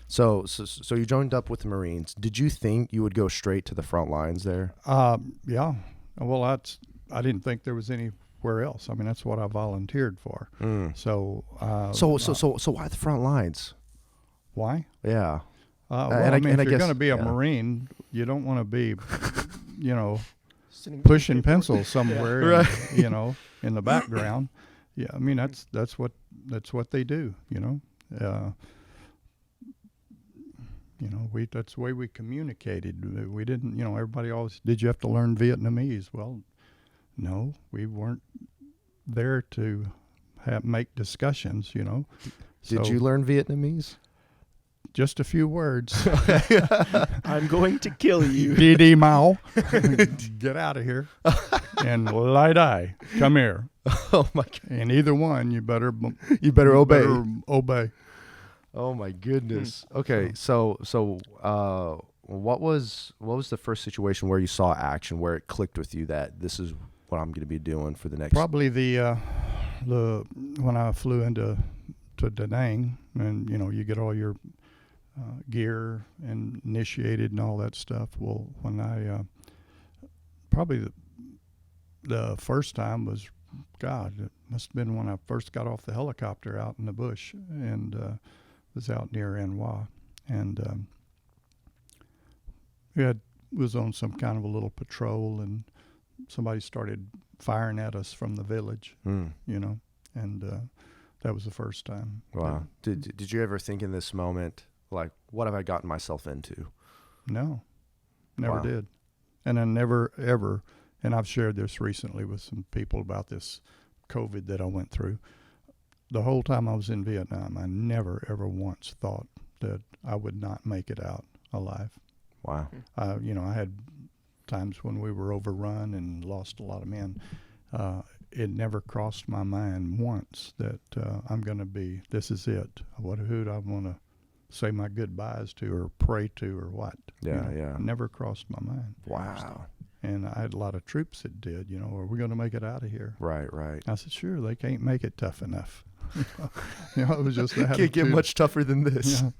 So you joined up with the Marines. Did you think you would go straight to the front lines there? Yeah. Well, I didn't think there was anywhere else. I mean, that's what I volunteered for. So why the front lines? Why? Yeah. Well, and I mean, if I you're guess, going to be a yeah. Marine, you don't want to be, Sitting pushing pencils somewhere, Right. in the background. Yeah, I mean that's what they do. That's the way we communicated. We didn't, everybody always, did you have to learn Vietnamese? Well, no, we weren't there to make discussions. Did you learn Vietnamese? Just a few words. I'm going to kill you. Dee Dee Mao, get out of here. And Lai Dai, come here. Oh my God! And either one, you better obey. Oh my goodness. Okay, so what was the first situation where you saw action, where it clicked with you that this is what I'm going to be doing for the next? Probably the when I flew to Da Nang, and you get all your gear and initiated and all that stuff. Well, when I probably the first time was, God, it must have been when I first got off the helicopter out in the bush and was out near Anwa, and was on some kind of a little patrol, and somebody started firing at us from the village, and that was the first time. Wow. Did you ever think in this moment, like, what have I gotten myself into? No, never Wow. did. And I never, ever, and I've shared this recently with some people about this COVID that I went through. The whole time I was in Vietnam, I never, ever once thought that I would not make it out alive. Wow. I had times when we were overrun and lost a lot of men. It never crossed my mind once that I'm going to be, this is it. Who do I want to say my goodbyes to or pray to or what? Yeah, yeah. Never crossed my mind. Wow. And I had a lot of troops that did, are we going to make it out of here? Right, right. I said, sure, they can't make it tough enough. It was just the Can't get much tougher than this. Yeah.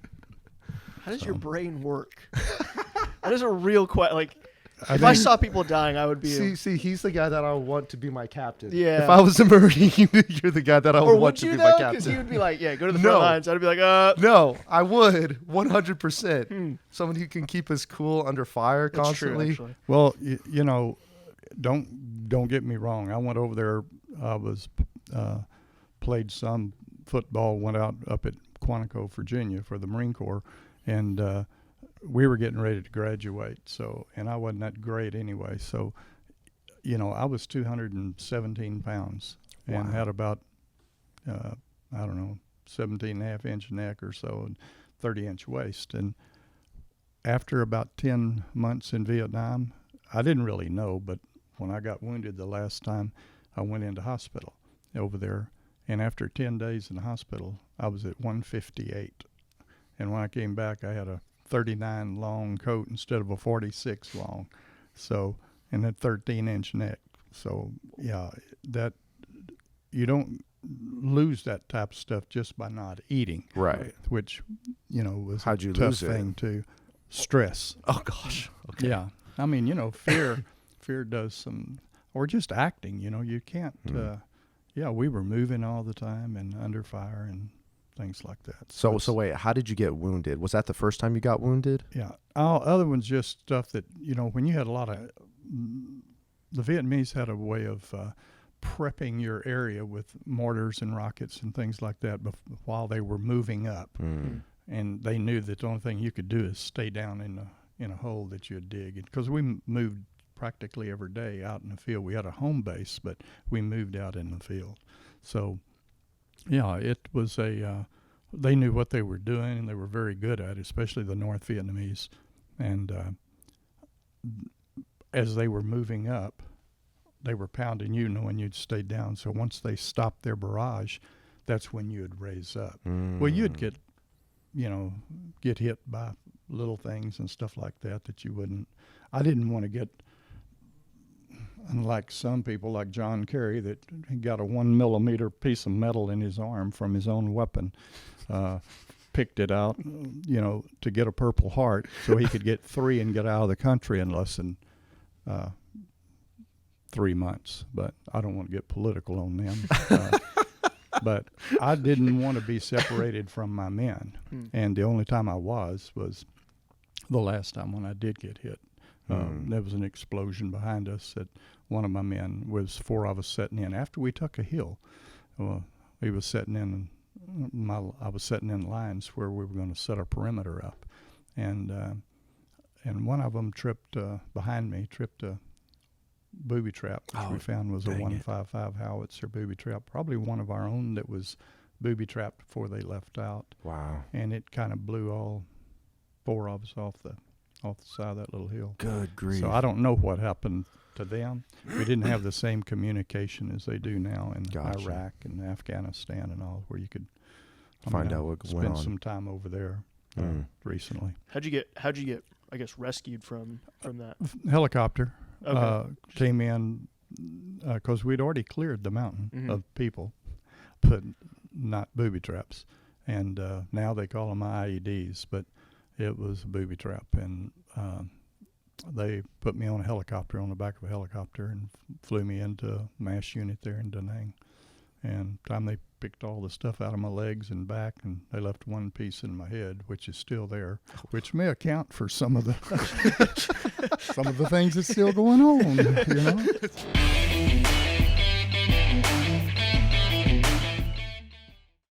How does your brain work? That is a real question. Like, if I saw people dying, I would be. See, he's the guy that I want to be my captain. Yeah. If I was a Marine, you're the guy that I would want to be my Because he captain. would be like, yeah, go to the front lines. I'd be like, No, I would 100%. Someone who can keep us cool under fire That's constantly. true, actually. Well, don't get me wrong. I went over there. I was played some football. Went out up at Quantico, Virginia, for the Marine Corps, and we were getting ready to graduate. So, and I wasn't that great anyway. So, I was 217 pounds and had about 17.5-inch neck or so, and 30-inch waist. And after about 10 months in Vietnam, I didn't really know, but when I got wounded the last time, I went into hospital over there. And after 10 days in the hospital, I was at 158. And when I came back, I had a 39 long coat instead of a 46 long. So, and a 13-inch neck. So, yeah, that you don't lose that type of stuff just by not eating. Right. Which, was How'd you a tough lose it? thing to stress. Oh, gosh. Okay. Yeah. I mean, fear does some, or just acting, you can't, we were moving all the time and under fire and things like that. So wait, how did you get wounded? Was that the first time you got wounded? Yeah. Other ones just stuff that, when you had a lot of, the Vietnamese had a way of prepping your area with mortars and rockets and things like that while they were moving up. And they knew that the only thing you could do is stay down in a hole that you'd dig. Because we moved practically every day out in the field. We had a home base, but we moved out in the field. So, yeah, it was they knew what they were doing, and they were very good at it, especially the North Vietnamese. And as they were moving up, they were pounding you knowing you'd stay down. So once they stopped their barrage, that's when you would raise up. Well, you'd get hit by little things and stuff like that you wouldn't. I didn't want to get, unlike some people like John Kerry, that he got a 1 millimeter piece of metal in his arm from his own weapon, picked it out, to get a Purple Heart so he could get 3 and get out of the country in less than 3 months. But I don't want to get political on them. But I didn't want to be separated from my men. And the only time I was the last time when I did get hit. There was an explosion behind us that one of my men was 4 of us setting in. After we took a hill, he was setting in, I was setting in lines where we were going to set our perimeter up. And one of them tripped behind me, tripped a booby trap, which we found was a 155 howitzer booby trap, probably one of our own that was booby trapped before they left out. Wow. And it kind of blew all 4 of us off the side of that little hill. Good grief. So I don't know what happened to them. We didn't have the same communication as they do now in Iraq and Afghanistan and all, where you could find out what went on. Spend some time over there recently. How'd you get I guess rescued from that? Helicopter Okay. came in because we'd already cleared the mountain of people, but not booby traps. And now they call them IEDs, but it was a booby trap. And they put me on a helicopter, on the back of a helicopter, and flew me into a MASH unit there in Da Nang. And time they picked all the stuff out of my legs and back, and they left one piece in my head, which is still there, which may account for some of the things that's still going on,